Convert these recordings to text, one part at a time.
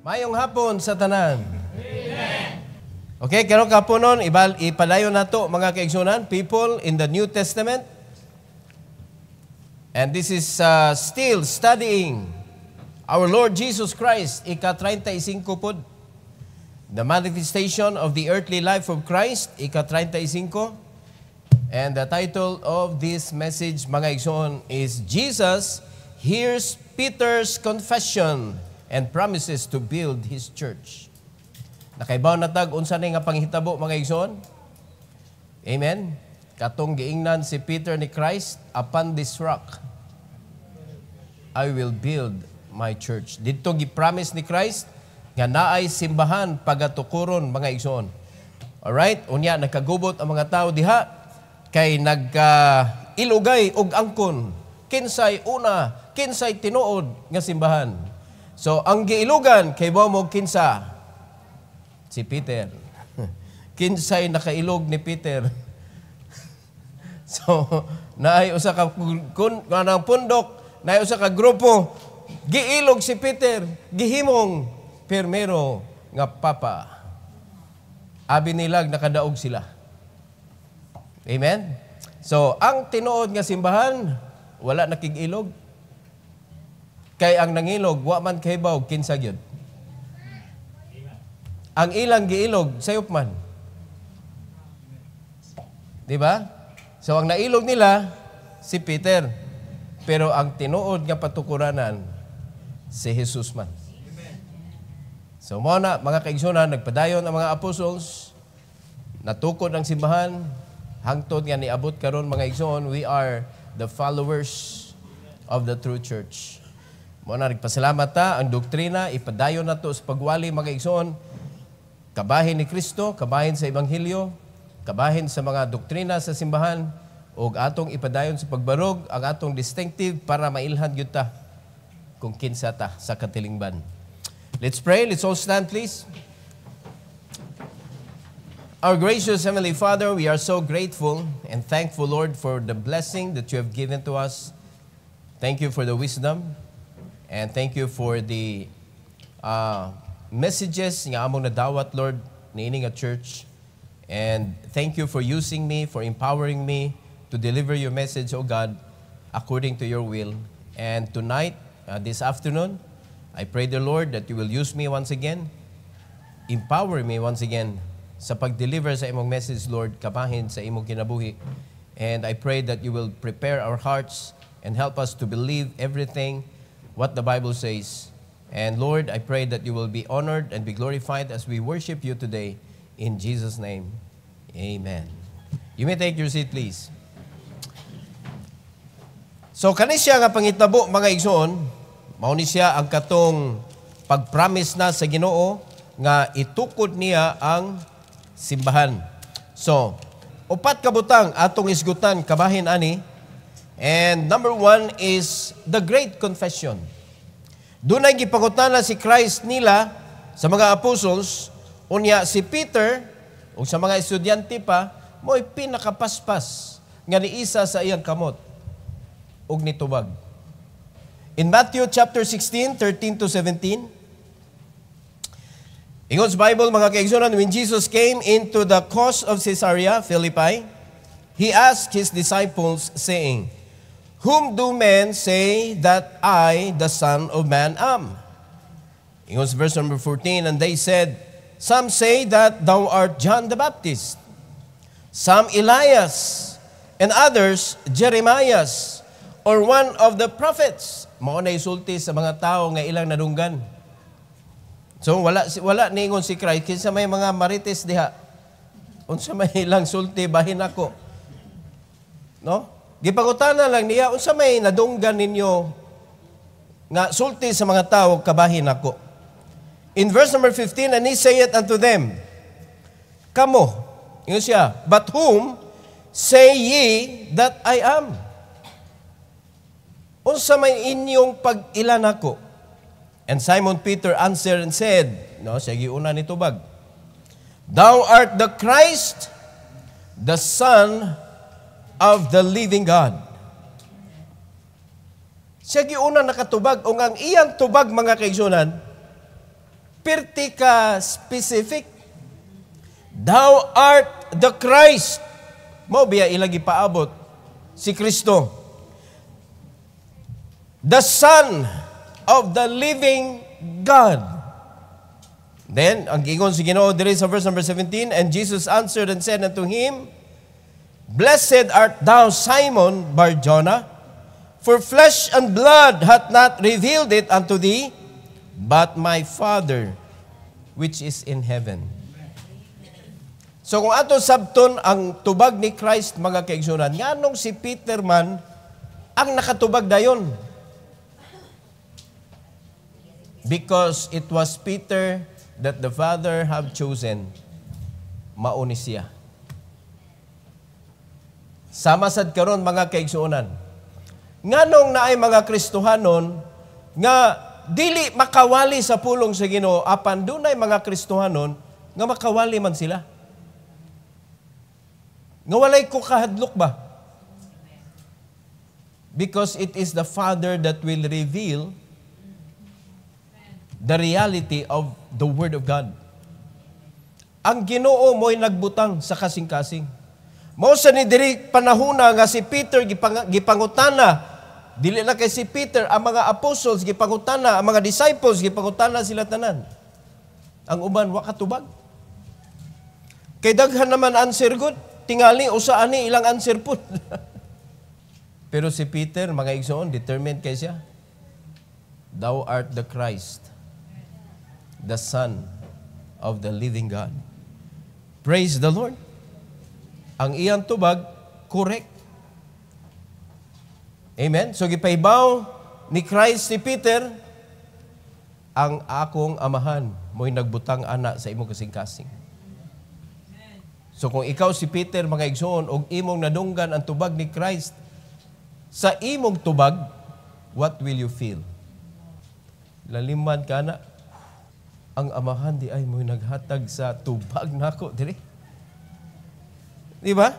Mayong hapon sa tanan. Amen. Okay, karong kaponon ipadayon nato mga kaigsunan, people in the New Testament. And this is still studying our Lord Jesus Christ, ika-35 pod. The manifestation of the earthly life of Christ, ika-35. And the title of this message, mga igsoon, is Jesus Hears Peter's Confession and Promises to Build His Church. Nakaibaw na tag, unsa na nga panghitabo, mga igsoon? Amen? Katong giingnan si Peter ni Christ, upon this rock, I will build my church. Dito gi-promise ni Christ, nga naay simbahan pagatukuron, mga igsoon. Alright? Unya, nagkagubot ang mga tao diha, kay nagka-ilugay og angkon. Kinsay una, kinsay tinuod nga simbahan. So, ang giilugan, kay mo kinsa? Si Peter. Kinsay nakailog ni Peter. So, naay usa ka pundok, naay usa ka grupo, giilog si Peter, gihimong permero nga papa. Abi nilag nakadaog sila. Amen? So, ang tinuod nga simbahan, wala nakig-ilog. Kay ang nangilog, wa man kahibaw, kinsa gyud. Ang ilang giilog, sayop man. Diba? So, ang nailog nila, si Peter. Pero ang tinuod nga patukuranan, si Jesus man. So, muna, mga kaigsunan, nagpadayon ang mga apostles, natukod ang simbahan, hangtod nga niabot karon mga igsoon, we are the followers of the true church. Muna, nagpasalamat ta, ang doktrina, ipadayon na to sa pagwali mga igsoon, kabahin ni Kristo, kabahin sa Ebanghelyo, kabahin sa mga doktrina sa simbahan, o atong ipadayon sa pagbarog, ang atong distinctive para mailhan gyud ta kung kinsa ta sa katilingban. Let's pray. Let's all stand, please. Our gracious Heavenly Father, we are so grateful and thankful, Lord, for the blessing that you have given to us. Thank you for the wisdom, and thank you for the messages nga among nadawat, Lord, niining a church. And thank you for using me, for empowering me to deliver your message, O God, according to your will. And tonight, this afternoon, I pray the Lord that you will use me once again, empower me once again sa pag-deliver sa imong message, Lord, kabahin sa imong kinabuhi. And I pray that you will prepare our hearts and help us to believe everything what the Bible says. And Lord, I pray that you will be honored and be glorified as we worship you today. In Jesus' name, amen. You may take your seat, please. So, kani siya nga pangitabo, mga igsoon, mao ni siya ang katong pag-promise na sa Ginoo nga itukod niya ang simbahan. So, upat ka butang atong isgutan kabahin ani. And number 1 is the Great Confession. Doon ay gipangutana si Christ nila sa mga apostles, unya si Peter, o sa mga estudyante pa, mo'y pinakapaspas nga niisa sa iyang kamot ug nitubag. In Matthew chapter 16, 13 to 17, Ingon's Bible, mga kaigsunan, when Jesus came into the coast of Caesarea Philippi, He asked His disciples, saying, Whom do men say that I, the Son of Man, am? Ingon's verse number 14, and they said, Some say that thou art John the Baptist, some Elias, and others Jeremias, or one of the prophets. Mao na isulti sa mga tao nga ilang nadunggan. So wala ningon si Christ kinsa may mga marites diha. Unsa may ilang sulti bahin ako. No? Gipangutana lang niya unsa may nadunggan ninyo nga sulti sa mga tao kabahin ako. In verse number 15, and he saith unto them, Kamo, yun siya, but whom say ye that I am? Unsa may inyong pag-ilan ako? And Simon Peter answered and said, no, siya giuna ni tubag, Thou art the Christ, the Son of the living God. Siya giuna nakatubag, o ang iyang tubag, mga kaigsunan, Perti ka specific. Thou art the Christ. Mo biya ilagi paabot si Kristo. The Son of the living God. Then, ang gingon si Ginoo diri sa verse number 17, and Jesus answered and said unto him, Blessed art thou, Simon Bar-Jonah, for flesh and blood hath not revealed it unto thee, but my Father which is in heaven. So kung ato sabton ang tubag ni Christ, mga kaigsunan, nganong si Peter man ang nakatubag dayon? Because it was Peter that the Father have chosen, mauni siya. Sama sad karon mga kaigsuonan. Nganong naay mga Kristohanon nga dili makawali sa pulong sa Ginoo apan dunay mga Kristohanon nga makawali man sila. Nga walay ko kahadlok ba? Because it is the Father that will reveal the reality of the Word of God. Ang Ginoo mo'y nagbutang sa kasing-kasing. Mao sa ni diri panahuna nga si Peter gipangutana, dili na kay si Peter, ang mga apostles gipangutana, ang mga disciples gipangutana sila tanan. Ang uban wa katubag. Kay daghan naman answer good, tingali usa ani ilang answer pud. Pero si Peter, mga igsoon, determined kay siya. Thou art the Christ, the Son of the living God. Praise the Lord. Ang iyang tubag, correct. Amen? So, gipaibaw ni Christ si Peter, ang akong amahan mo'y nagbutang ana sa imong kasing-kasing. So, kung ikaw si Peter, mga igsoon, og imong nadunggan ang tubag ni Christ, sa imong tubag, what will you feel? Laliman ka na, ang amahan di ay mo'y naghatag sa tubag nako diri. Di ba?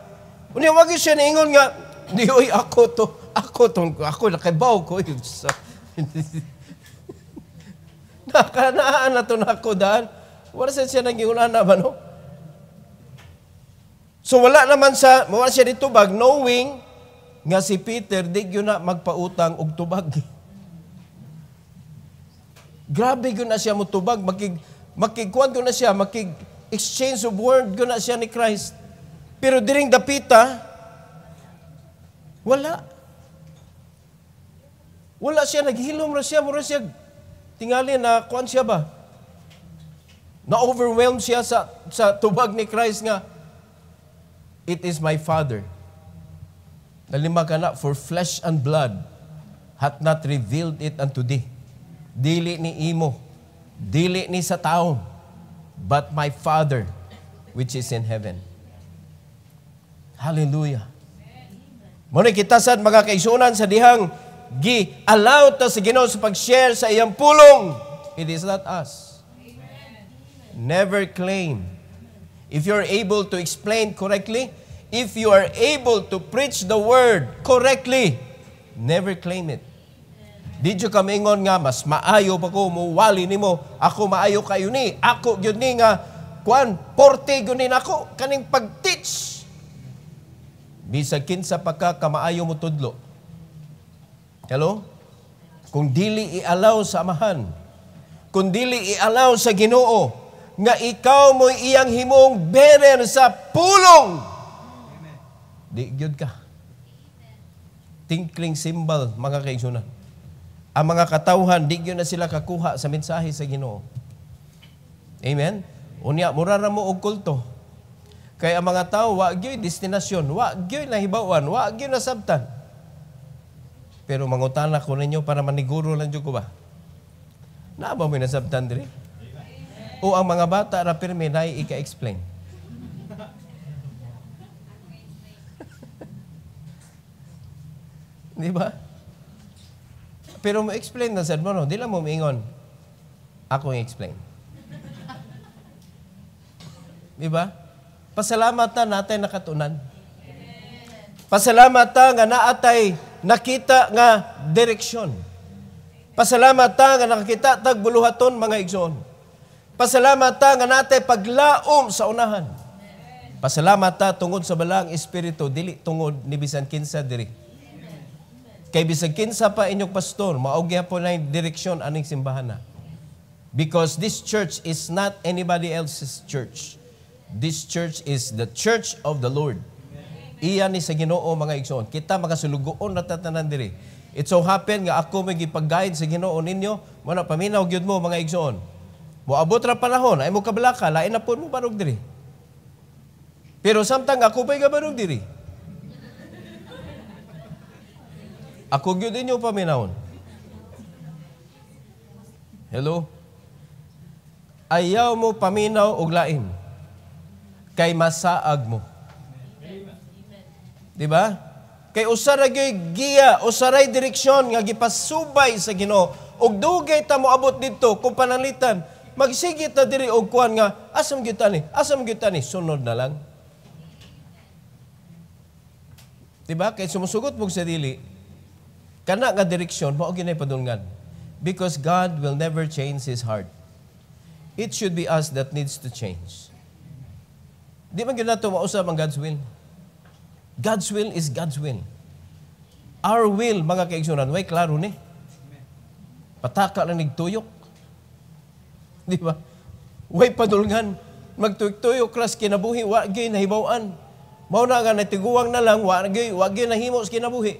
Unya wag siya niingon nga, di oy ako nakabaw ko. Nakanaan na to nako daan. Wala siya nang giunan na ba no? So wala siya di tubag knowing nga si Peter di gyud na magpautang og tubag. Grabe gyud na siya motubag, makigkuan gyud na siya, makig-exchange of word gyud na siya ni Christ. Pero diring dapita, wala. Wala siya, naghilom na siya, mura siya, tingali na, kuan siya ba? Na-overwhelm siya sa tubag ni Christ nga, it is my Father. Nalima ka na, for flesh and blood hath not revealed it unto thee. Dili ni imo, dili ni sa tao, but my Father which is in heaven. Hallelujah. Muna kita sad mga kaisunan sa dihang gi-allow ta sa Ginoo sa pag-share sa iyang pulong. It is not us. Never claim. If you're able to explain correctly, if you are able to preach the word correctly, never claim it. Did you kamingon nga, mas maayo pa ko, muwali ni mo, ako maayo kayo ni, ako yun ni nga, porte yun ni ako, kaning pag-teach. Bisag kinsa pa ka, kamaayo mo tudlo. Hello? Kung dili i-allow sa amahan, kung dili i-allow sa Ginoo, nga ikaw mo iyang himong bearer sa pulong, di gyud ka. Tinkling symbol, mga kaigsunan. Ang mga katawhan, di gyud na sila kakuha sa mensahe sa Ginoo. Amen? Unya, mura na mo og kulto. Kaya ang mga tao, wa gyud destinasyon, wa gyud nahibawan, wa gyud nasabtan. Pero mangutana ko ninyo para maniguro lang jud ko ba? Na ba mo nasabtan diri? O ang mga bata ra pirmi nay ika-explain. Di ba? Pero mo-explain na sad mo, no? Di lang mo maingon. Ako i-explain. Di ba? Pasalamatan natin nakatunan. Pasalamatan nga naatay nakita nga direksyon. Pasalamatan nga nakita tag buluhaton mga igsoon. Pasalamat ta nga natay paglaom sa unahan. Pasalamat ta tungod sa balang espiritu, dili tungod ni bisan kinsa diri. Kay bisan kinsa pa inyong pastor, maog gyapon na yung direksyon aning simbahan na. Because this church is not anybody else's church. This church is the church of the Lord. Iyan ni sa Ginoo mga igsoon. Kita makasulugoon na tatanan diri. It so happen nga ako may gipag-guide sa Ginoo ninyo, wala paminaw gyud mo mga igsoon. Moabot ra panahon ay mo kabalaka, lain na po mo barog diri. Pero samtang ako pa'y gabarog diri. Ako gyud inyo paminawon. Hello? Ayaw mo paminaw og lain. Kay masaag mo. Di ba? Kay usara gyud giya, usaray direksyon nga gipasubay sa Ginoo. Og dugay ta mo abot didto kung pananglitan, magsigit na diri og kuan nga asam gyud tani, sunod na lang. Diba? Kaya sumusugot mo sa dili, kana nga direksyon, mao ginay padulngan. Because God will never change His heart. It should be us that needs to change. Di man yun nato mausap ang God's will. God's will is God's will. Our will, mga kaigsunan, way klaro ni. Pataka lang nigtuyok. Di ba? Way padulngan. Magtuyok-tuyok klas kinabuhi, wa gyud nahibaw-an. Mao na nga natiguwang na lang, wag gyud nahimo sa kinabuhi.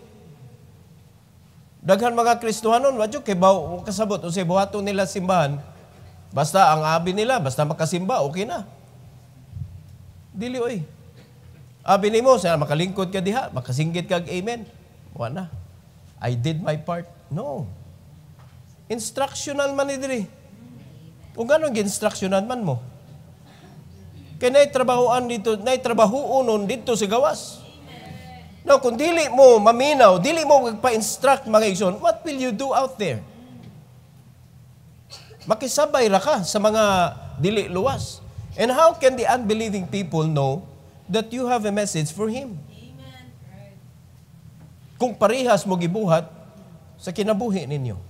Daghan mga Kristohanon, wadyo kay baw kasabot unsay buhaton nila simbahan. Basta ang abi nila, basta makasimba, okay na. Dili oy. Abi nimo sa makalingkod ka diha, makasinggit kag amen. Wa na. I did my part. No. Instructional man ni diri. Ug anong gi-instructional man mo? Kaya naitrabahoan dito, naitrabahoon dito sa gawas. Now, kung dili mo maminaw, dili mo magpa-instruct mga igsoon, what will you do out there? Makisabay ra ka sa mga dili luwas. And how can the unbelieving people know that you have a message for him? Kung parehas mo gibuhat sa kinabuhi ninyo.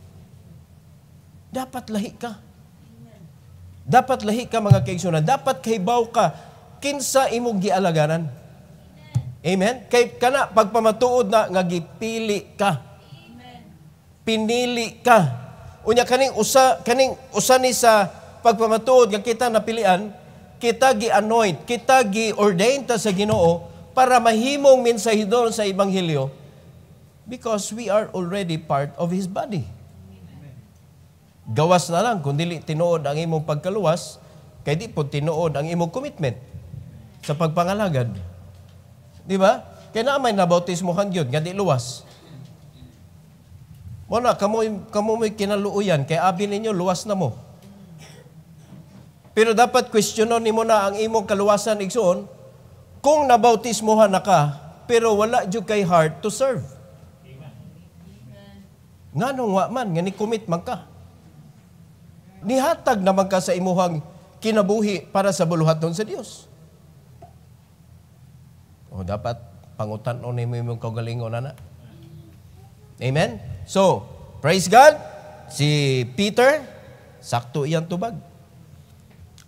Dapat lahi ka. Dapat lahi ka mga kaigsunan. Dapat kaybaw ka kinsa imong gialagaran. Amen? Kay kana pagpamatuod na nga gipili ka. Pinili ka. Unya kaning usa ni sa pagpamatuod nga kita napilian, kita gi-anoint, kita gi-ordain ta sa Ginoo para mahimong mensahidor sa ebanghelyo because we are already part of His body. Gawas na lang kung dili tinuod ang imong pagkaluwas, kay di po tinuod ang imong commitment sa pagpangalagad. Di ba? Kaya na may nabautismohan yun, nga di luwas. Muna, kamo may kinaluuyan, kaya abi ninyo, luwas na mo. Pero dapat questionon ni mo na ang imong kaluwasan igsoon, kung nabautismohan na ka, pero wala dyan kay heart to serve. Nga nung wa man, nga ni-commit man ka. Nihatag naman ka sa imuhang kinabuhi para sa buluhaton sa Dios. O dapat pangutan-on ni mo imong kaugalingon na. Amen? So, praise God. Si Peter, sakto iyang tubag.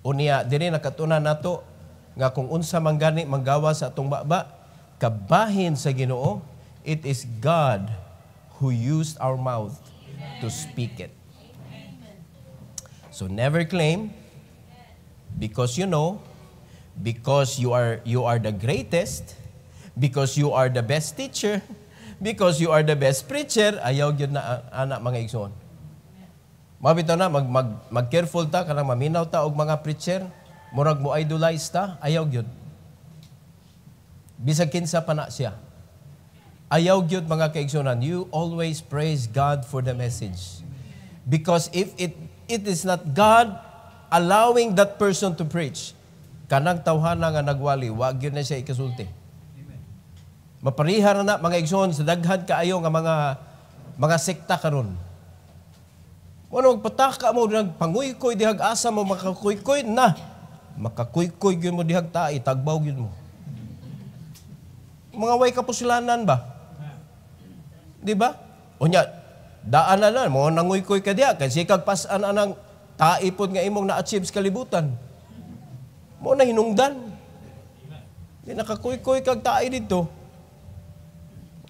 Unya, diri nakatunan nato nga kung unsa man gani manggawa sa atong baba, kabahin sa Ginoo, it is God who used our mouth to speak it. So never claim because you know, because you are the greatest, because you are the best teacher, because you are the best preacher, ayaw gyud na anak mga igsoon. Mabitaw na mag-careful ta kanang maminaw ta og mga preacher, murag mo idolize ta, ayaw gyud. Bisag kinsa pa na siya. Ayaw gyud mga kaigsunan, you always praise God for the message. Because if it is not God allowing that person to preach, kanang tawhana nga nagwali, wag yun na siya ikasulti. Maparihar na mga igsoon sa daghan kaayo nga mga sekta karon. Ano magpataka mo nagpanguykoy dihag asa mo makakuykoy na. Makakuykoy gyud mo dihag tae, tagbaw gyud mo. Mga way kapuslanan ba? Di ba? Unya, daan na mo nanguykoy ka diha kasi kag pasan anang taipod nga imong na-achieve sa kalibutan. Mo na hinungdan. Di nakakuy-kuy kag tae dito.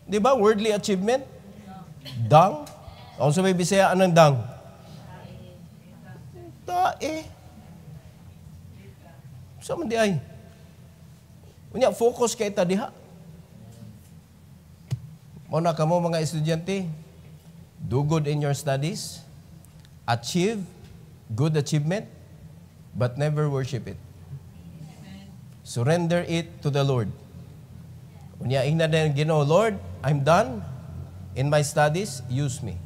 Di ba? Worldly achievement. Dang. Ako sa may Bisaya, anong dang? Tae. Saan man di ay? Unya, focus kay ta diha. Muna ka mo mga estudyante, do good in your studies, achieve good achievement, but never worship it. Surrender it to the Lord. Unya, ingna din Ginoo, Lord, I'm done in my studies, use me.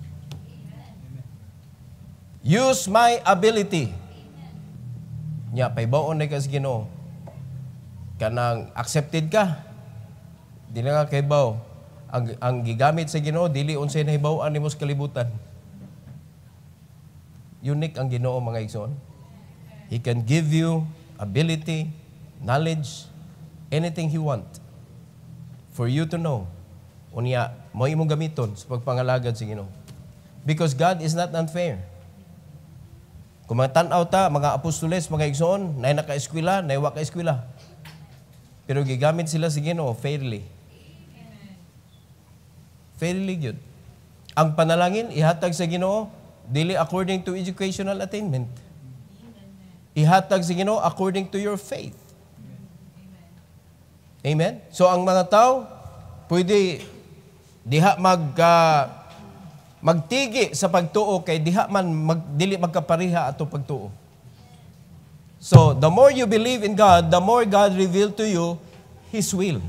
Use my ability. Nya, paibaon na ka sa Ginoo. Kanang accepted ka. Di na nga kaibaw. Ang gigamit sa Ginoo, dili unsay nahibaw-an nimo sa kalibutan. Unique ang Ginoo, mga igsoon. He can give you ability, knowledge, anything He want for you to know. Unya, mo imong gamiton sa pagpangalagad sa Ginoo. Because God is not unfair. Kung mga tanaw ta, mga apostoles, mga igsoon, na naka-eskwela, na iwa ka-eskwela. Pero gigamit sila sa Ginoo fairly. Fairly good. Ang panalangin, ihatag sa Ginoo, dili according to educational attainment. Ihatag sa Ginoo according to your faith. Amen? So ang mga tao, pwede diha magtigi sa pagtuo kay diha man dili magkapariha ato pagtuo. So, the more you believe in God, the more God reveal to you His will.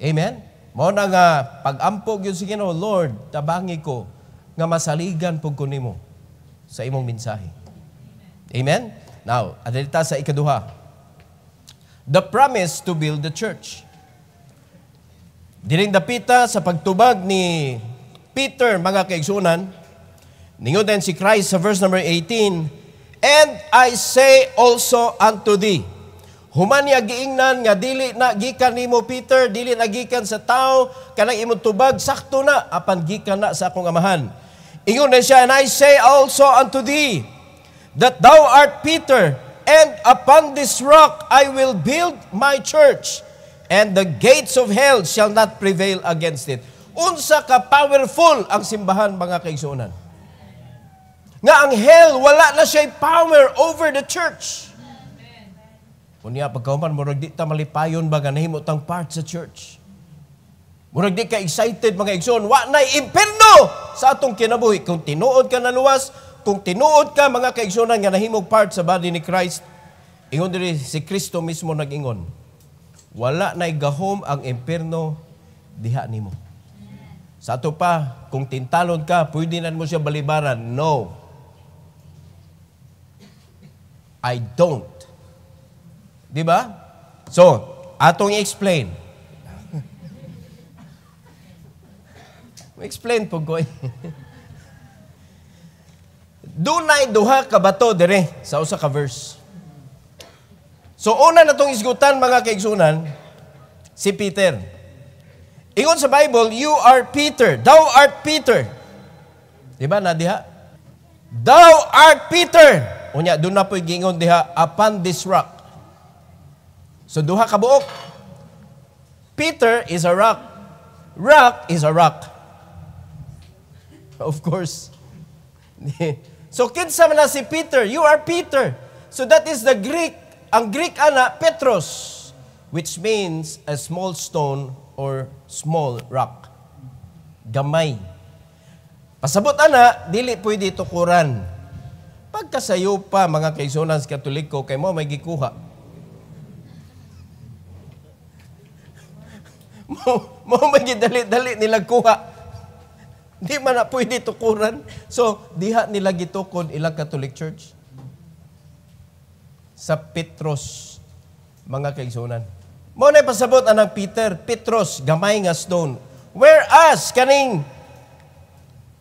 Amen? Mao na nga pag-ampog yun sa Ginoo, Lord, tabangi ko nga masaligan pug ko nimo sa imong mensahe. Amen? Now, adita sa ikaduha. The promise to build the church. Diring dapita sa pagtubag ni Peter, mga kaigsunan, ningon din si Christ sa verse number 18, and I say also unto thee, human niya giingnan nga dili na gikan nimo Peter, dili na gikan sa tao, kanang imong tubag, sakto na, apan gikan na sa akong amahan. Ingon din siya, and I say also unto thee, that thou art Peter, and upon this rock I will build my church, and the gates of hell shall not prevail against it. Unsa ka powerful ang simbahan, mga kaigsunan. Nga ang hell, wala na siya power over the church. Unya, pagkauman, murag di ta malipayon ba nga nahimutang part sa church. Murag di ka excited, mga igsoon, wa na impierno sa atong kinabuhi. Kung tinuod ka na luwas, kung tinuod ka, mga kaigsunan, nga nahimog part sa body ni Christ, ingon diri si Kristo mismo nag-ingon, wala na gahom ang impierno diha nimo. Sa ato pa, kung tintalon ka, pwede na mo siya balibaran. No. I don't. Diba? So, atong i-explain. Explain po ko. Dunay duha ka bato dire sa usa ka verse. So, una na itong isgutan, mga kaigsunan, si Peter. Ingon sa Bible, you are Peter. Thou art Peter. Diba na diha? Thou art Peter. Unya, doon na po'y gingon diha, upon this rock. So, duha ka buok. Peter is a rock. Rock is a rock. Of course. So, kinsa man na si Peter? You are Peter. So, that is the Greek. Ang Greek ana, Petros, which means a small stone or small rock. Gamay. Pasabot ana, dili pwede tukuran. Pagkasayo pa, mga kaigsunan sa Katoliko, kay mo may gikuha. mo may gidali-dali nila kuha. Di man na pwede tukuran. So, diha nila gitukod ilang Catholic Church. Sa Petros, mga kaigsunan. Mo na pasabot anang Peter, Petros, gamay nga stone. Whereas, kaning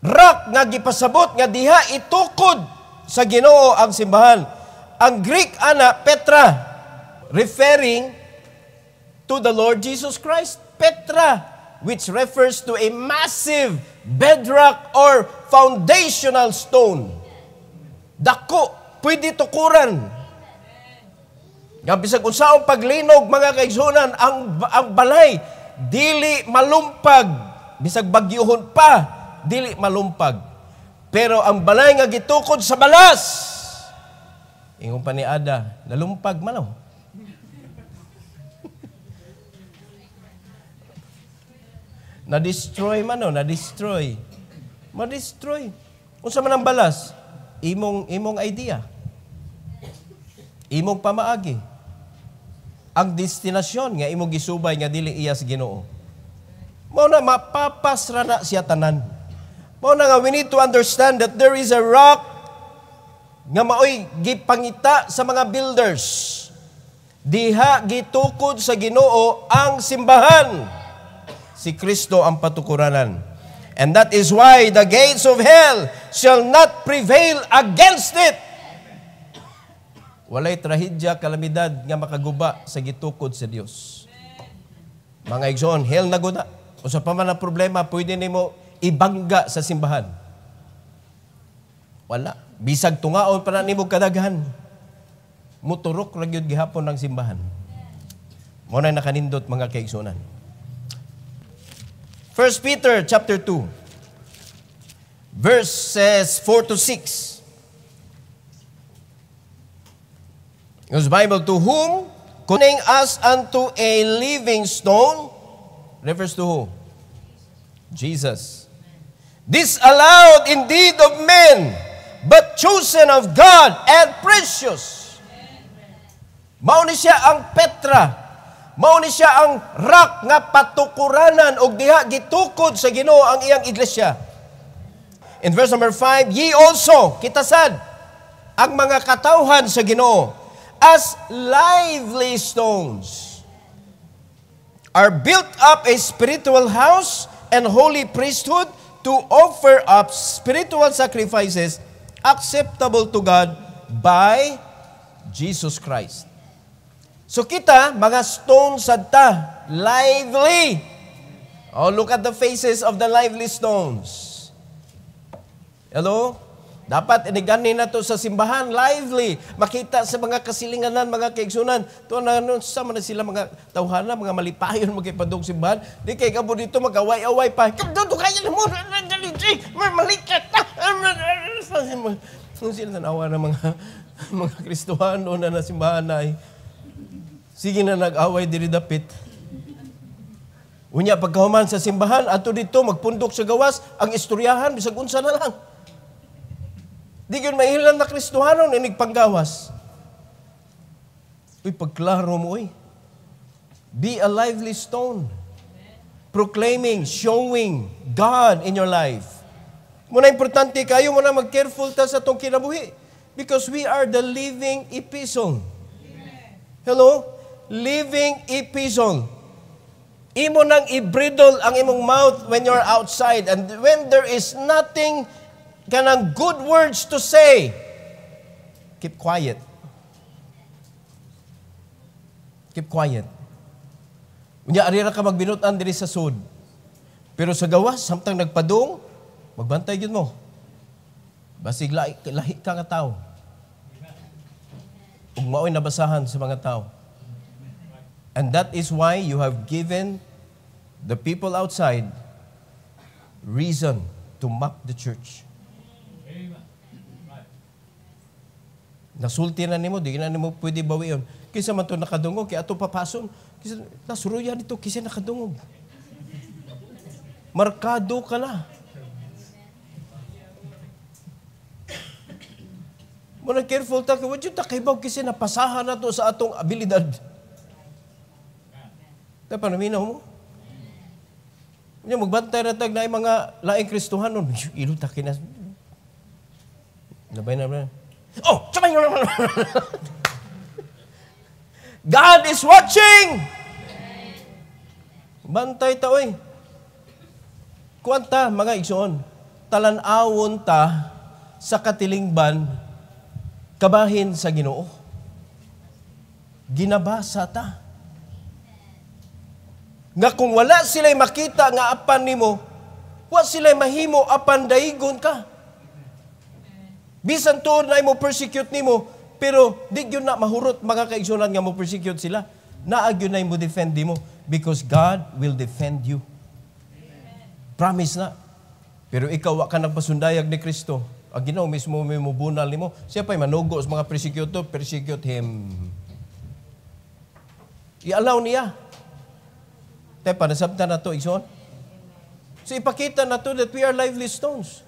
rock nga gipasabot nga diha itukod sa Ginoo ang simbahan. Ang Greek ana, Petra, referring to the Lord Jesus Christ. Petra, which refers to a massive bedrock or foundational stone. Dako, pwede tukuran. Nga bisag unsaong paglinog, mga kaigsunan, ang balay, dili malumpag. Bisag bagyuhon pa, dili malumpag. Pero ang balay nga gitukod sa balas, ingon pa ni Ada, nalumpag manaw. Na-destroy man o, na-destroy. Ma-destroy. Unsa man ang balas? Imong idea. Imong pamaagi. Ang destinasyon nga imong gisubay nga dili iya sa Ginoo. Mao na mapapasra na siya tanan. Mao na nga we need to understand that there is a rock nga maoy gipangita sa mga builders. Diha gitukod sa Ginoo ang simbahan. Si Kristo ang patukuranan. And that is why the gates of hell shall not prevail against it. Walay trahedya, kalamidad nga makaguba sa gitukod sa Dios. Mga igsoon, hell na guna. O sa pa man ang problema, pwede nimo ibangga sa simbahan. Wala. Bisag tungaon pa na nimo kadaghan. Muturok ra gyud gihapon ng simbahan. Mo na nakanindot mga kaigsunan. 1 Peter chapter 2, verses 4 to 6. God's Bible, to whom connecting us unto a living stone, refers to who? Jesus. This allowed indeed of men, but chosen of God and precious. Mauni siya ang Petra. Mauni siya ang rock nga patukuranan og diha gitukod sa Ginoo ang iyang iglesia. In verse number 5, ye also, kitasad, ang mga katawhan sa Ginoo, as lively stones, are built up a spiritual house and holy priesthood to offer up spiritual sacrifices acceptable to God by Jesus Christ. So kita, mga stones sadta, lively. Oh, look at the faces of the lively stones. Hello? Dapat inigani na to sa simbahan, lively. Makita sa mga kasilinganan, mga kaigsunan. Ito na, sama na sila mga tawhana, mga malipayon, magkipadong simbahan. Di kay kabo dito mag-away-away pa. Kapdo kaya na mo, malikat. Sila tanawa ng mga Kristohano na simbahan na ay. Sige na nag-away diri dapit. Unya pagkahuman sa simbahan, ato dito magpundok sa gawas, ang istoryahan bisag unsa na lang. Di gyud mailan na Kristohano inig panggawas. Uy pagklaro mo oy. Be a lively stone. Proclaiming, showing God in your life. Muna importante kayo muna mag-careful ta sa tong kinabuhi because we are the living epistle. Hello? Living epistle. Imo nang i-bridle ang imong mouth when you're outside and when there is nothing kanang good words to say, keep quiet. Keep quiet. Unya ari ra ka magbinutan diri sa sud. Pero sa gawas samtang nagpadung, magbantay gyud mo. Basig lahi ka nga tawo. Ug mao'y nabasahan sa mga tao. And that is why you have given the people outside reason to mock the church. Nasulti na nimo, di na nimo pwede bawion. Kisa man to nakadungog, kaya ato papason. Kisa nasuruya dito, kisa nakadungog. Markado ka na. Muna careful ta, what yung takibaw kasi napasahan na to sa atong abilidad. Kaya panaminaw mo. Magbantay na tag na yung mga laing Kristohan nun. Ilo takin na. Nabay na. Oh! Sabay nyo naman! God is watching! Bantay ta, oy. Kuwanta, mga igsoon, talanawon ta sa katilingban kabahin sa Ginoo. Ginabasa ta. Nga kung wala sila'y makita nga apan nimo, wa sila'y mahimo apan daigon ka. Bisan tuod na mo persecute nimo, pero di gyud na mahurot mga kaigsunan nga mo persecute sila. Naag yun na mo defend mo because God will defend you. Promise na. Pero ikaw wa ka nagpasundayag ni Kristo. Ang Ginoo mismo may mubunal nimo. Siya pa'y manugo sa mga persecute him. I-allow niya. Tayo pa, nasabta na to, igsoon. So ipakita na to that we are lively stones.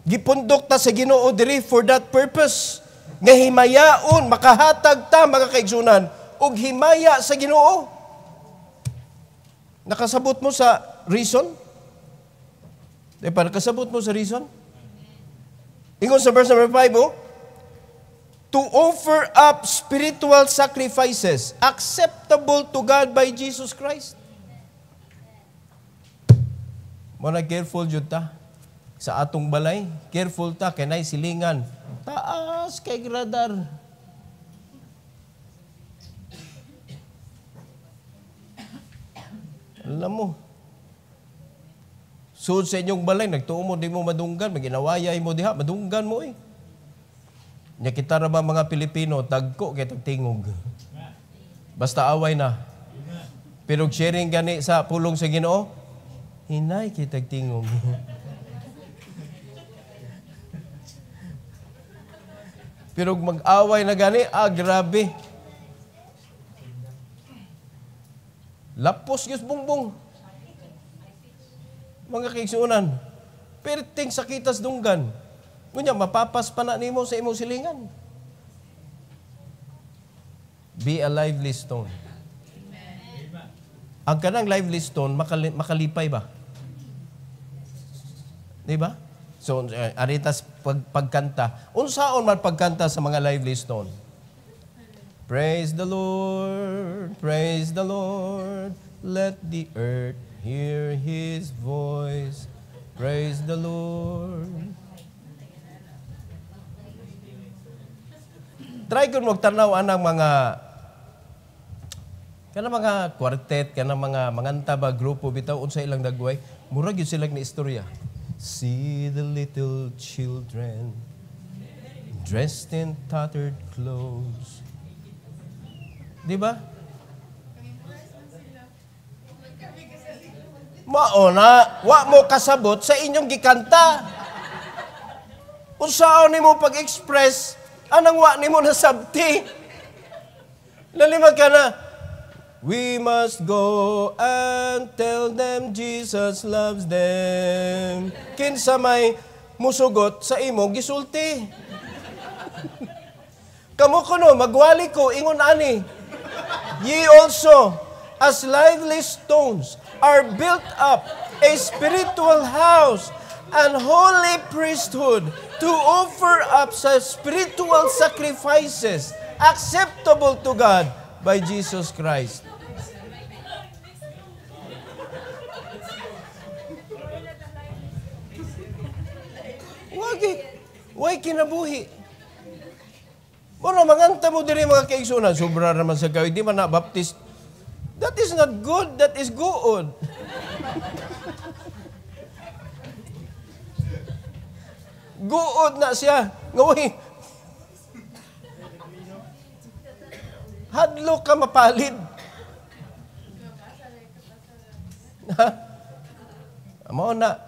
Gipundok ta sa Ginoo diri for that purpose. Nga himayaon, makahatag ta, mga kaigsunan, og himaya sa Ginoo. Nakasabot mo sa reason? Tayo pa, nakasabot mo sa reason? Ingon sa verse number 5, to offer up spiritual sacrifices acceptable to God by Jesus Christ. Muna careful jud ta sa atong balay. Careful ta kay nay silingan. Taas kay radar. Alam mo. Sud sa inyong balay, nagtuo mo, di mo madunggan, maginawayay mo diha, madunggan mo eh. Nya kita ra ba mga Pilipino, tagko kay tagtingog. Basta away na. Pero sharing gani sa pulong sa Ginoo, hinay kay tagtingog. Pero mag-away na gani, grabe. Lapos yus bungbong. Mga kaigsuunan, perting sakitas dunggan. Ngunya, mapapas pa na nimo sa imong silingan. Be a lively stone. Ang kanang lively stone, makalipay ba? Di ba? So, aritas pagkanta. Unsaon man pagkanta sa mga lively stone? Praise the Lord, praise the Lord, let the earth hear His voice. Praise the Lord. Try ko magtanaw anang mga quartet, kanang mga manganta ba grupo bitaw unsa ilang dagway, murag yun silang ni istorya. See the little children dressed in tattered clothes. Di ba? Maona, wa mo kasabot sa inyong gikanta. Unsaon nimo pag-express anang wa nimo nasabti. Lalimag ka na. We must go and tell them Jesus loves them. Kinsa may musugot sa imo gisulti. Kamo kuno magwali ko ingon ani. Ye also as lively stones are built up a spiritual house and holy priesthood to offer up spiritual sacrifices acceptable to God by Jesus Christ. Why kinabuhi? Mura manganta mo diri mga kaigsunan, sobra naman sa gawin, di man na baptist. That is not good, that is good. Good na siya. Ngawi. Hadlo ka mapalid. Amo na,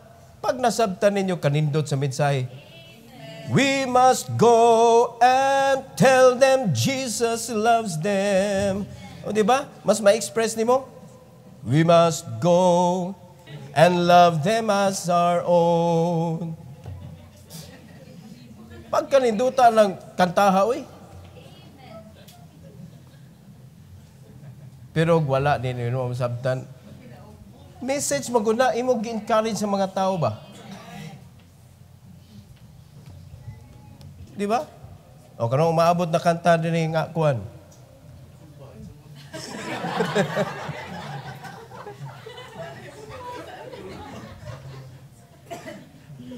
pag nasabtan ninyo kanindot sa mensahe, we must go and tell them Jesus loves them. O diba? Mas ma-express nimo? We must go and love them as our own. Pag kaninduta ng kantaha, uy. Pero wala din yun, sabtan. Message maguna, imo gi-encourage sa mga tao ba? Di ba? O kanong umaabot na kanta din nga kuan.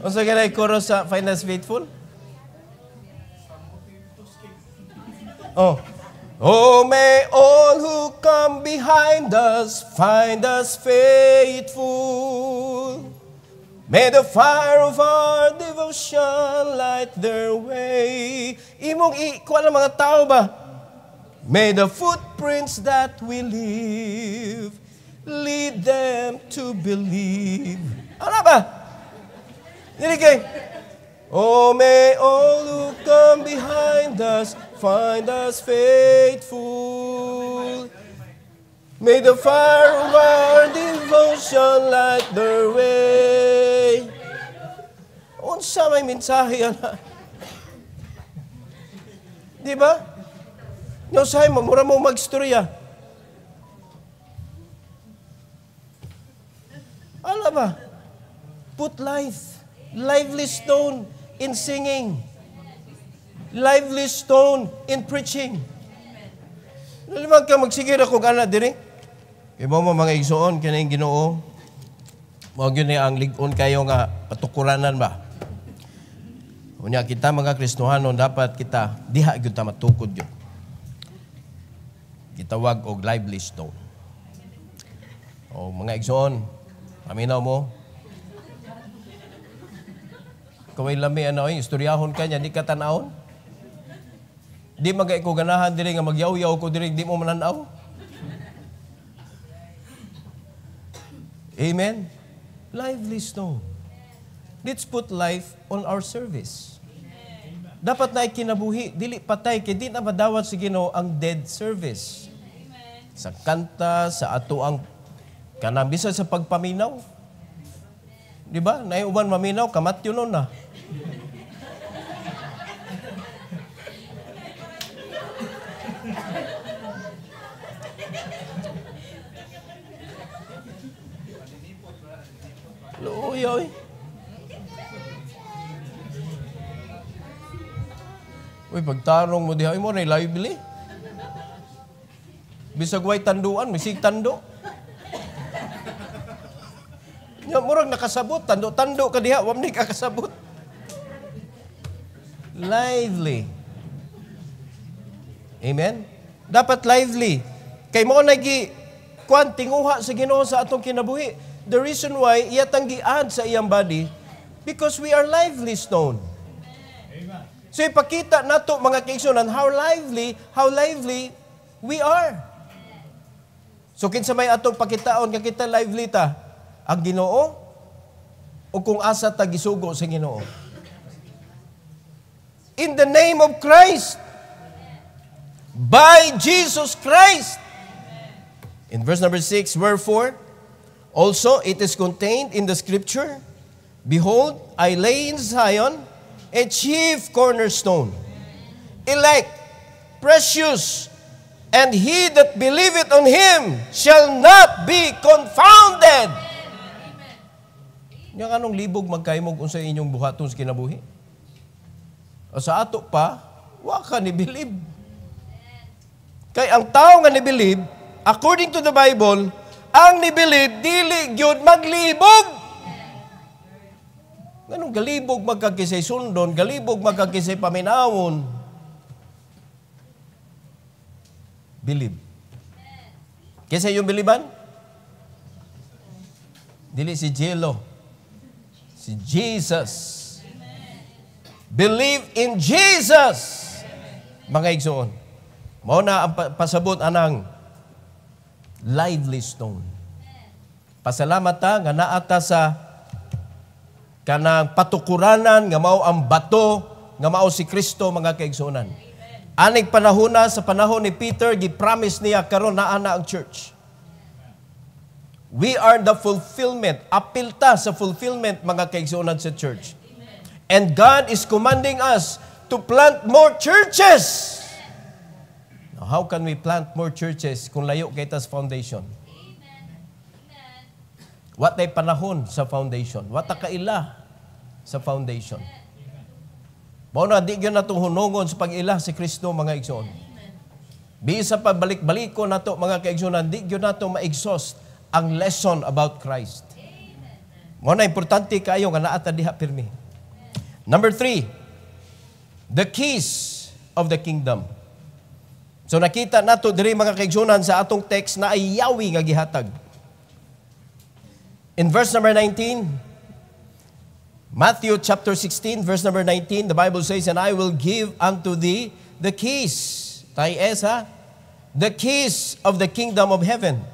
O sa ganay chorus sa Find Us Faithful? Oh, may all who come behind us find us faithful. May the fire of our devotion light their way. Imong kuha ng mga tao ba? May the footprints that we leave lead them to believe. Ano ba? Nilagay. Oh, may all who come behind us find us faithful. May the fire of our devotion light their way. Unsa may mensahe ana? Di ba? Yung sahay mo, mura mo mag-istorya. Ano ba? Put life, lively stone in singing. Lively stone in preaching. Nalimang ka magsigir ako gana diri. Iba mo mga igsoon, kina yung Ginoo. Huwag yun ang ligon kayo nga patukuranan ba? Unya kita mga Kristohanon, dapat kita, diha yun ta matukod yun. Gitawag og lively stone. O mga igsoon, paminaw mo. Kaway lami ano, istoryahon ka niya, di ka tanawon. Di magay ko ganahan diri nga magyaw-yaw ko diri, di mo mananaw. Amen? Lively stone. Let's put life on our service. Dapat na ikinabuhi, dili patay, kaya di na madawat si Ginoo ang dead service. Sa kanta, sa ato ang kanang bisan sa pagpaminaw. Di ba? Naiuban maminaw, kamatyo nun na. Luoy. Uy, pagtarong mo diha, mo na lively. Bisag way tanduan, misig tando. Nya murag nakasabot, tando ka diha, wam ni kakasabot. Lively. Amen? Dapat lively. Kay mo nagi kuan tinguha sa Ginoo sa atong kinabuhi. The reason why iyatang gi-add sa iyang body because we are lively stone. Amen. So ipakita nato mga kaigsunan how lively we are. So kinsa may atong pakitaon nga kita lively ta ang Ginoo o kung asa ta gisugo sa Ginoo. In the name of Christ. By Jesus Christ. In verse number 6, wherefore also it is contained in the scripture, behold, I lay in Zion a chief cornerstone, elect, precious, and he that believeth on him shall not be confounded. Yang anong libog magkaimog unsa inyong buhaton sa kinabuhi? O sa ato pa, wa ka ni believe. Kay ang tao nga ni believe, according to the Bible, ang ni-believe, dili gyud maglibog. Ganun, galibog magkakisay sundon, galibog magkakisay paminawon. Believe. Kisa yung biliban? Dili si Jello. Si Jesus. Believe in Jesus. Mga igsoon. Mao na ang pasabot anang lively stone. Pasalamat ta nga naata sa kanang patukuranan nga mao ang bato nga mao si Kristo mga kaigsuonan. Aning panahona sa panahon ni Peter gi-promise niya karon naa na ang church. We are the fulfillment, apilta sa fulfillment mga kaigsuonan sa church. And God is commanding us to plant more churches. Now, how can we plant more churches kung layo kay tas foundation? What ay panahon sa foundation? What kaila sa foundation? Mao na di gyud nato hunongon sa pag-ila si Kristo mga igsoon. Bisa pa balik-baliko nato mga kaigsuonan, di gyud nato ma-exhaust ang lesson about Christ. Mao na importante kayo nga naa ta diha pirmi. Number 3, the keys of the kingdom. So nakita nato diri mga kaigsuonan sa atong text na ay yawi nga gihatag. In verse number 19, Matthew chapter 16, verse number 19, the Bible says, "And I will give unto thee the keys." Tayo ha? The keys of the kingdom of heaven.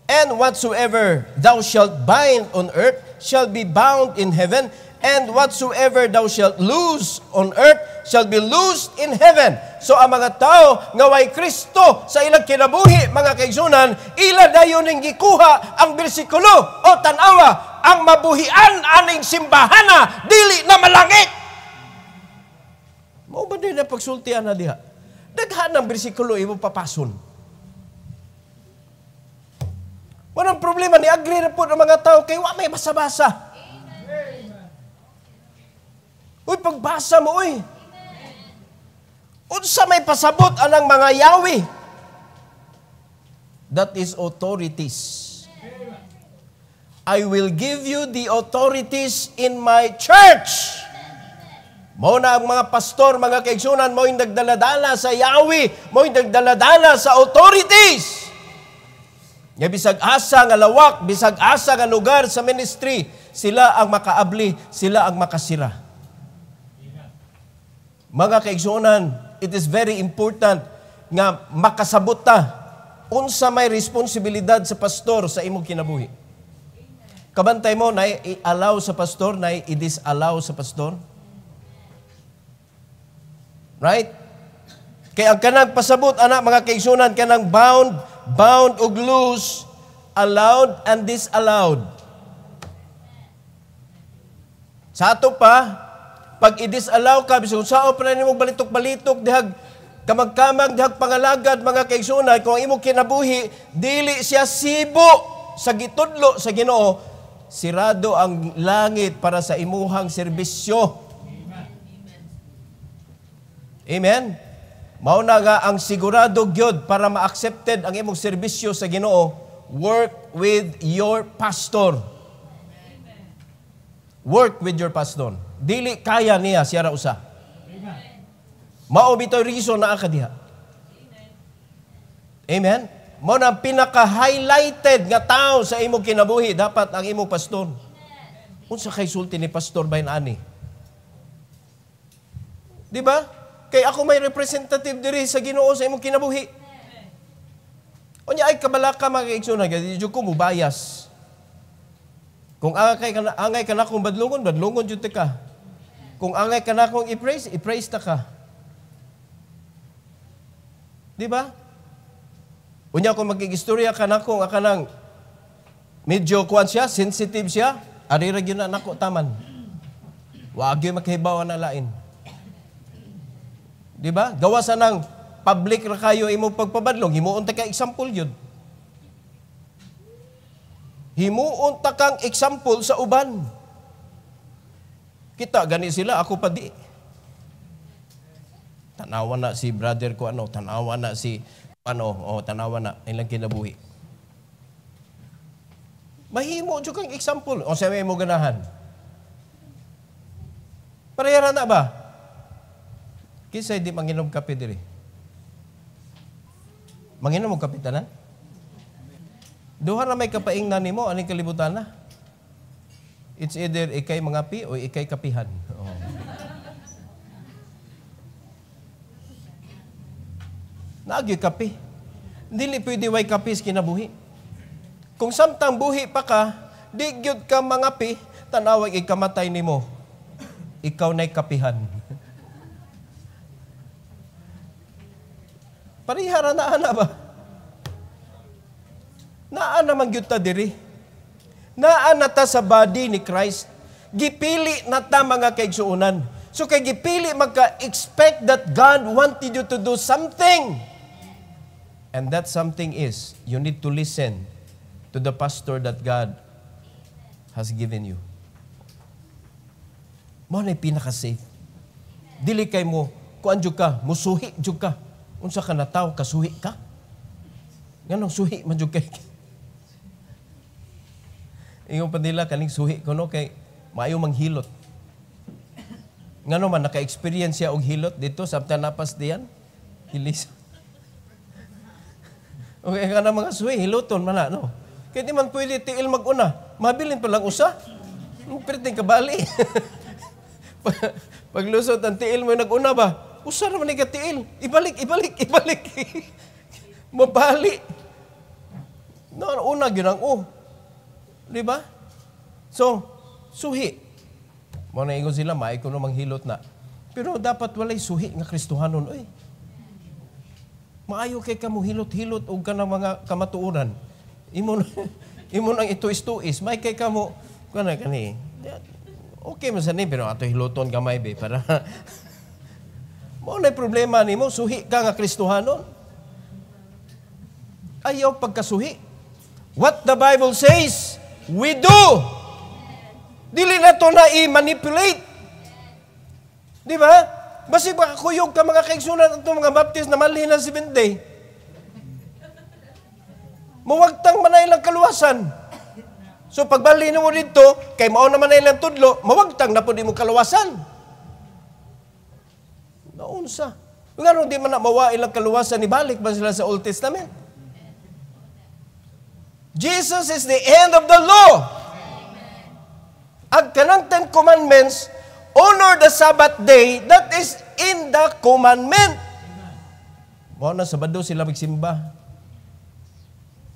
"And whatsoever thou shalt bind on earth shall be bound in heaven, and whatsoever thou shalt loose on earth shall be loosed in heaven." So ang mga tao nga way Kristo sa ilang kinabuhi, mga kaigsunan, ila dayon ning gikuha ang bersikulo o tanawa, ang mabuhian aning simbahana dili na malangit. Mao ba din ang pagsultian na diha? Daghan ang bersikulo imo papason. Walang problema, ni agree na po ng mga tao kay wa may basa-basa. Uy, pagbasa mo, uy. Unsa may pasabot anang mga yawi? That is authorities. I will give you the authorities in my church. Mao na ang mga pastor, mga kaigsunan, mo yung nagdaladala sa yawi, mo yung nagdaladala sa authorities. Nga bisag asa nga lawak, bisag asa nga lugar sa ministry, sila ang makaabli, sila ang makasira. Mga kaigsunan, it is very important nga makasabot ta unsa may responsibilidad sa pastor sa imong kinabuhi. Kabantay mo na i-allow sa pastor, na i-disallow sa pastor. Right? Kaya ang kanang pasabot, anak, mga kaigsunan, kanang bound ug loose, allowed and disallowed. Sa ato pa, pag i-disallow ka, bisag sao pa na nimong balitok-balitok, dihag kamag-kamag, dihag pangalagad, mga kaigsunan, kung imong kinabuhi, dili siya sibo sa gitudlo sa Ginoo, sirado ang langit para sa imuhang serbisyo. Amen? Mao na nga ang sigurado gyud para ma-accepted ang imong serbisyo sa Ginoo, work with your pastor. Work with your pastor. Dili kaya niya siya ra usa. Mao bitaw reason na ka diha. Amen? Mao na pinaka-highlighted nga tao sa imong kinabuhi dapat ang imong pastor. Unsa kay sulti ni pastor bahin ani? Di ba? Kay ako may representative diri sa Ginoo sa imong kinabuhi. Unya ay kabalaka mga kaigsunan, di ko mo bias. Kung angay ka na kong badlungon jud ka. Kung angay ka na kong i-praise ta ka. Di ba? Unya kung magkikistorya ka na kung akanang medyo kuan siya, sensitive siya, ari ra gyud na nako taman. Wa gyud makahibaw na lain. Di ba? Gawa sa nang public ra kayo imong pagpabadlong, himuon ta ka example yun. Himuon ta kang example sa uban. Kita gani sila, ako pa di. Tanawa na si brother ko tanawa na si tanawa na ilang kinabuhi. Mahimo jud kang example. O sa may mo ganahan. Parehara na ba? Kisay di manginom kape diri. Manginom mo kape tanan? Duha na may kapaing na nimo, aning kalibutan na. It's either ikay mangapi o ikay kapihan. Oh. Naagyo kape. Dili pwede way kape sa kinabuhi. Kung samtang buhi pa ka, di gyud ka mangapi, tanawag ikamatay nimo. Ikaw na'y kapihan. Parihara na ana ba? Naa naman gyud ta diri. Naa na ta sa body ni Christ. Gipili na ta mga kaigsuunan. So kay gipili magka-expect that God wanted you to do something. And that something is, you need to listen to the pastor that God has given you. Mo na pinaka-safe. Dili kay mo, kuan jud ka, musuhi jud ka. Unsa ka na tawo, kasuhi ka? Nganong suhi man jud kay. Ingon pa nila kaning suhi kuno kay maayo manghilot. Ngano man naka-experience siya og hilot dito sabta napas diyan. Hilis. Okay ka na mga suhi, hiluton man na, no? Kaya di man pwede tiil mag-una. Mabilin pa lang usa. Pwede kabali. Paglusot ang tiil mo, nag-una ba? Usa naman ni tiil. Ibalik. Mabali. Una yun ang Di ba? So, suhi. Mga naigon sila, maiko namang hilot na. Pero dapat walay suhi nga Kristohanon. Oy. Maayo kay kamo hilot-hilot o ka ng mga kamatuuran. Imo nang ituis-tuis. May kay kamo, kani. Okay man sa ni, pero ato hiloton gamay be. Para, mo na problema ni mo, suhi ka nga Kristohanon. Ayaw pagkasuhi. What the Bible says, we do. Dili na to na i-manipulate. Di ba? Basi ba kuyog ka mga kaigsunan at mga baptist na malhin na 7 day? Mawagtang manay lang kaluwasan. So pagbalhin mo dito, kay mao naman na ilang tudlo, mawagtang na po di mo kaluwasan. Naunsa. Nga di man na mawa ilang kaluwasan, ibalik ba sila sa Old Testament? Jesus is the end of the law. Ang kanang 10 commandments, honor the Sabbath day, that is in the commandment. Mo na Sabado sila magsimba.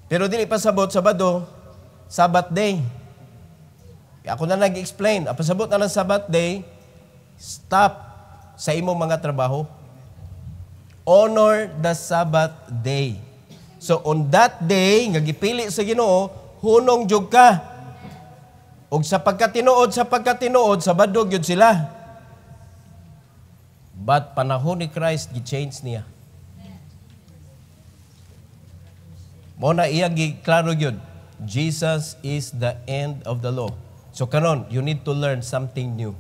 Pero dili pa Sabado, Sabbath day. Ako na nag-explain. Pasabot na ng Sabbath day, stop sa imong mga trabaho. Honor the Sabbath day. So on that day, nga gipili sa Ginoo, hunong jud ka. Og sa pagkatinuod, Sabado gyud sila. But panahon ni Christ, gi-change niya. Mo na iya giklaro gyud. Jesus is the end of the law. So karon, you need to learn something new.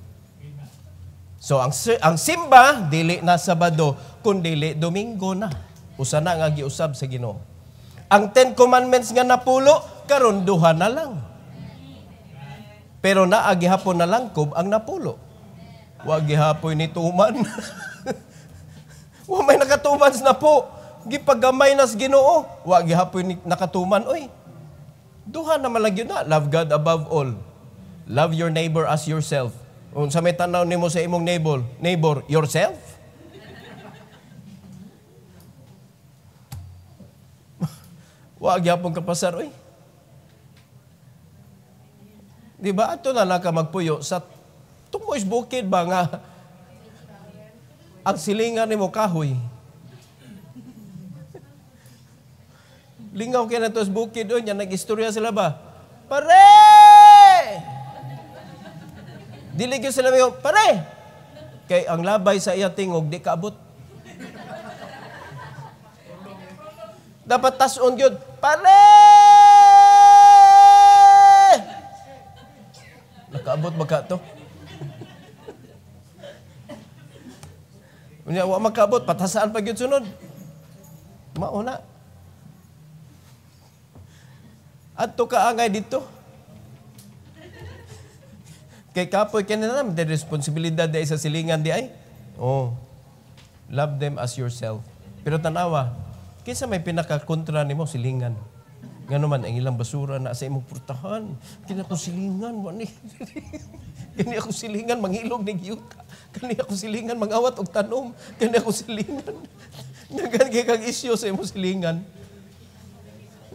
So ang simba dili na Sabado, kundi Domingo na. Usa na nga giusab sa Ginoo. Ang 10 commandments nga napulo, karon 2 na lang. Pero naagi hapon na langkob ang napulo. Wa gihapon ni tuman. Wa may nakatuman na po. Gipagamay nas Ginoo. Wa gihapon ni nakatuman oy. 2 na malagyo na. Love God above all. Love your neighbor as yourself. Kung sa may tanaw nimo sa imong neighbor, yourself? Wa gyapon ka pasar oy. Di ba ato na lang ka magpuyo sa tumoys bukid ba nga ang silingan nimo kahoy. Lingaw kay na tos bukid oy, nya nag-istorya sila ba? Pare! Dili gyud sila mayo, pare! Kay ang labay sa iya tingog di kaabot. Dapat tas-on gyud, pare! Nakaabot ba ka to? Unya wa makaabot, patasaan pa gyud sunod. Mauna. Adto ka angay dito. Kay kapoy kanina naman, the responsibilidad di sa silingan di ay. Oh, love them as yourself. Pero tanawa, kinsa may pinakakontra nimo silingan. Nga naman, ang ilang basura na sa imong purtahan. Kini ako silingan, wani. Kini ako silingan, mangilog ni giyuta. Kini ako silingan, mangawat og tanom. Kini ako silingan. Nagan kay kag isyu sa imong silingan.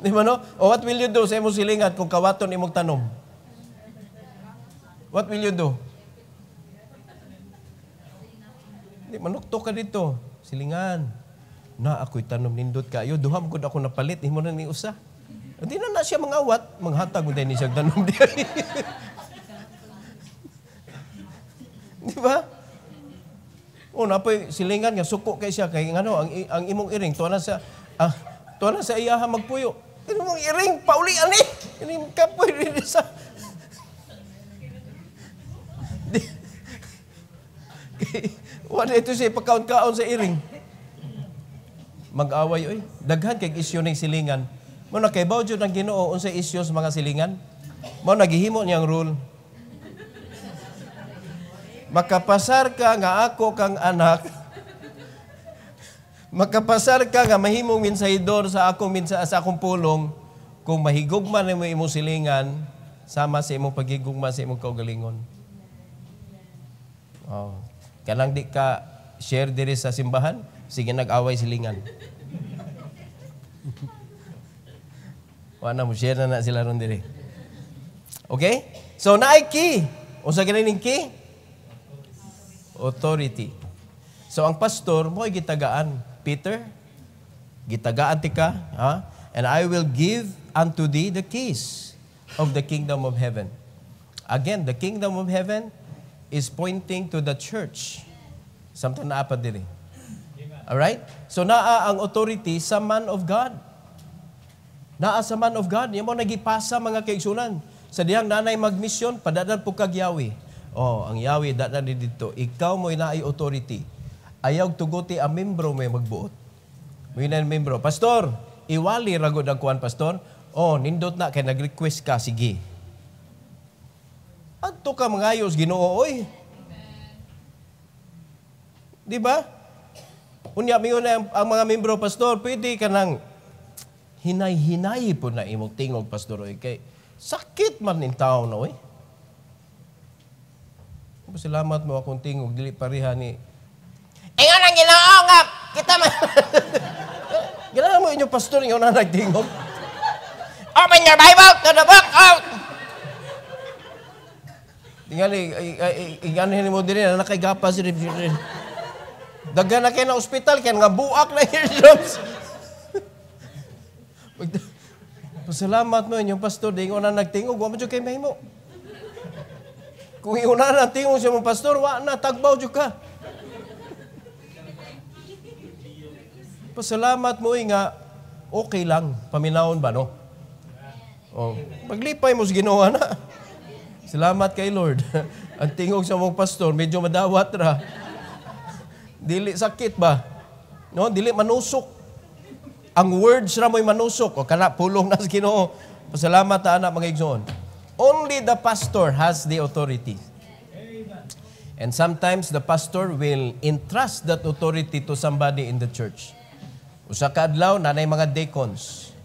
Di ba no? O what will you do sa imong silingan kung kawaton imong tanom? What will you do? Di manukto ka dito. Silingan. Na ako'y tanom nindot kayo. Duham gud ako napalit. Imo na ni usa. Hindi na siya mangawat. Manghatag mo tayo ni siyang tanom diya. Di ba? O napoy silingan nga. Suko kay siya. Kaya ano, ang imong iring. Tuwa na sa iyaha magpuyo. Ano mong iring? Paulian eh. Ini kapoy rin sa... Wala ito siya pagkaon-kaon sa iring. Mag-away, oy. Daghan kay isyu ng silingan. Muna kay bawd yun ang Ginoo unsay isyu sa mga silingan. Mao nagihimo niyang rule. Makapasar ka nga ako kang anak. Makapasar ka nga mahimong minsahidor sa akong pulong kung mahigugman mo imong silingan sama sa imong pagigugma sa imong kaugalingon. Oh. Kanang di ka share diri sa simbahan, sige nag-away silingan. Wala mo share na sila ron diri. Okay? So naay key. Unsa ginaning key? Authority. So ang pastor mo gitagaan, Peter, gitagaan ti ka, ha? And I will give unto thee the keys of the kingdom of heaven. Again, the kingdom of heaven is pointing to the church. Samtang naa pa diri. Alright? So naa ang authority sa man of God. Naa sa man of God. Yan mo nagipasa mga kaigsunan. Sa diyang nanay magmisyon, padadan po kag Yahweh. Oh, ang Yahweh dadan dito. Ikaw mo inaay authority. Ayaw tuguti ang membro mo magbuot. Mo ina membro. Pastor, iwali ragod ang kuan pastor. Oh, nindot na kay nag-request ka, sige. Adto ka mangayos Ginoo oy. Di ba? Unya mingon na ang mga membro pastor, pwede ka nang hinay-hinay po na imong tingog pastor oy kay sakit man ning tawo na oy. Salamat mo akong tingog dili pareha ni ingon ang Ginoo nga kita man. Ganahan mo inyong pastor ingon na nagtingog. Open your Bible to the book out. Tingali, iganin mo din na nakaigapas rin. Dagan na kayo na ospital, kaya nga buak na eardrums. Pasalamat mo yung pastor, di nga na nagtingog, wala mo dyan kayo mahimo. Kung iuna na nagtingog siya mong pastor, wala na, tagbaw dyan ka. Pasalamat mo nga, okay lang, paminahon ba, no? Oh, paglipay mo sa Ginoo na. Salamat kay Lord. Ang tingog sa mong pastor, medyo madawat ra. Dili sakit ba? No, dili manusok. Ang words ra mo'y manusok. O kana, pulong na sa Ginoo. Pasalamat ta anak mga igsoon. Only the pastor has the authority. And sometimes the pastor will entrust that authority to somebody in the church. Usa ka adlaw, nanay mga deacons.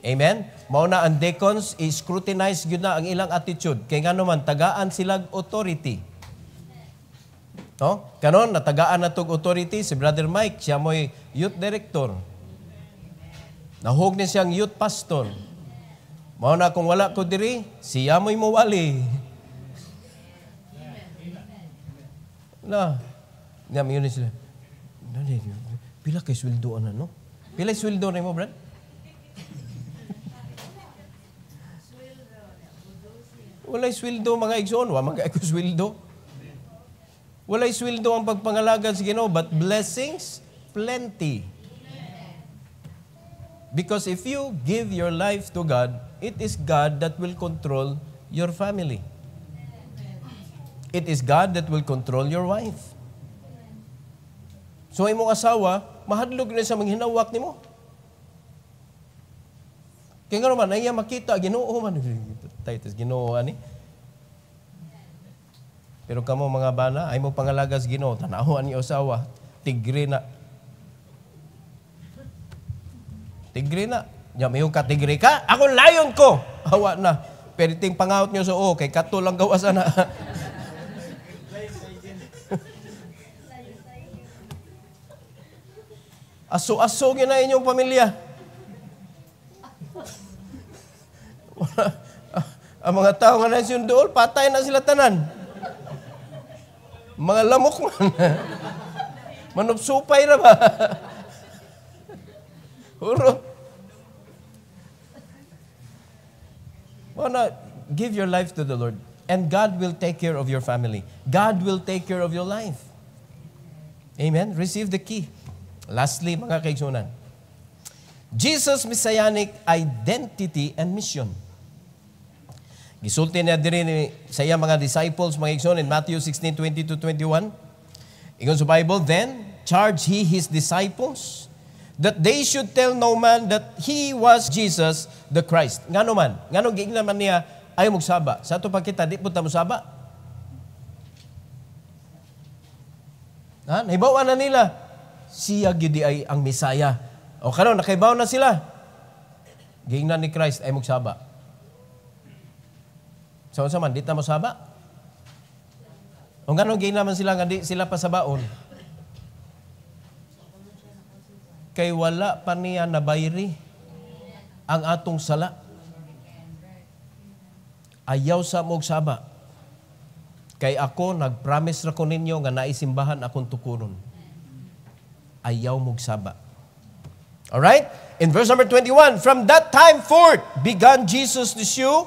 Amen? Mauna ang deacons, i-scrutinize yun na ang ilang attitude. Kaya nga naman, tagaan silang authority. No? Kanon, natagaan na itong authority, si Brother Mike, siya mo'y youth director. Nahog niya siyang youth pastor. Mauna kung wala ko diri, siya mo'y mawali. Na, yun sila. Pila kay sweldo na, no? Pila sweldo na mo, Brad? Walay sweldo mga igsoon, wa mga ko sweldo. Walay sweldo ang pagpangalaga sa Ginoo, but blessings plenty. Because if you give your life to God, it is God that will control your family. It is God that will control your wife. So imong asawa, mahadlok na sa mga hinawak nimo. Kaya nga naman, naiya makita, Ginoo man. Titus, Ginoo, ani. Pero kamo mga bana, ay mo pangalagas Ginoo, tanahuan ni asawa, tigre na. Tigre na. Diyan, mayong katigre ka, ako layon ko. Hawa na. Pero ting pangawat nyo sa kay kato lang gawas na. Aso-aso na inyong pamilya. Ang mga tao nga nasa yung doon, patay na sila tanan. Mga lamok man. Manupsupay na ba? Huro. Wanna give your life to the Lord, and God will take care of your family. God will take care of your life. Amen? Receive the key. Lastly, mga kaigsunan, Jesus' messianic identity and mission. Gisulti niya din sa iya mga disciples, mga igsoon, in Matthew 16:20-21. Ingon sa Bible, then charge he his disciples that they should tell no man that he was Jesus the Christ. Ngano man? Ngano giingnan man niya ayaw magsaba? Sa ato pa kita, di po ta musaba. Naibawan na nila, siya gidi ay ang Misaya. O karon nakaibaw na sila. Giingnan ni Christ ay magsaba. So sa man, di ta mo saba. Kung ganun ginaman sila nga di sila pa sabaon. Kay wala pa niya nabayri ang atong sala. Ayaw sa mog saba. Kay ako, nag-promise ra ko ninyo nga naisimbahan akong tukuron. Ayaw mog saba. Alright? In verse number 21, from that time forth began Jesus to shew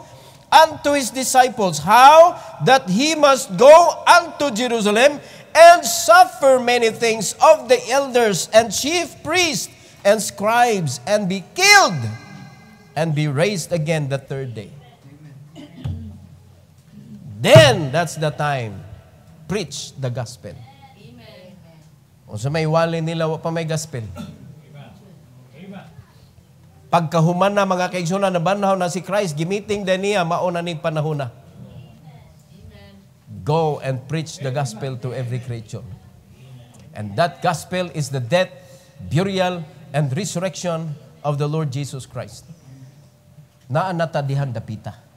unto his disciples how that he must go unto Jerusalem and suffer many things of the elders and chief priests and scribes and be killed and be raised again the third day. Then, that's the time, preach the gospel. Amen. O sa may wali nila, wa pa may gospel. Pagkahuman na mga kaigsunan na banhaw na si Christ, gimiting din niya, mauna ning panahon na. Go and preach the gospel to every creature. And that gospel is the death, burial, and resurrection of the Lord Jesus Christ. Naanata dihan dapita.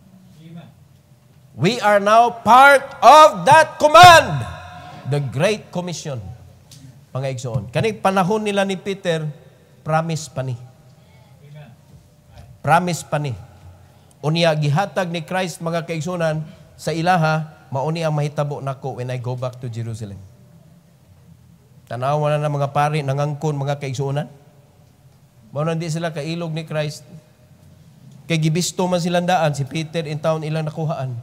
We are now part of that command, the Great Commission. Mga igsoon. Kaning panahon nila ni Peter, promise pa ni. Promise pa ni. Unya gihatag ni Christ mga kaigsunan sa ilaha, mauni ang mahitabo nako when I go back to Jerusalem. Tanawa na ng mga pari nangangkon mga kaigsunan. Mao na di sila kailog ni Christ. Kay gibisto man silang daan si Peter in town ilang nakuhaan.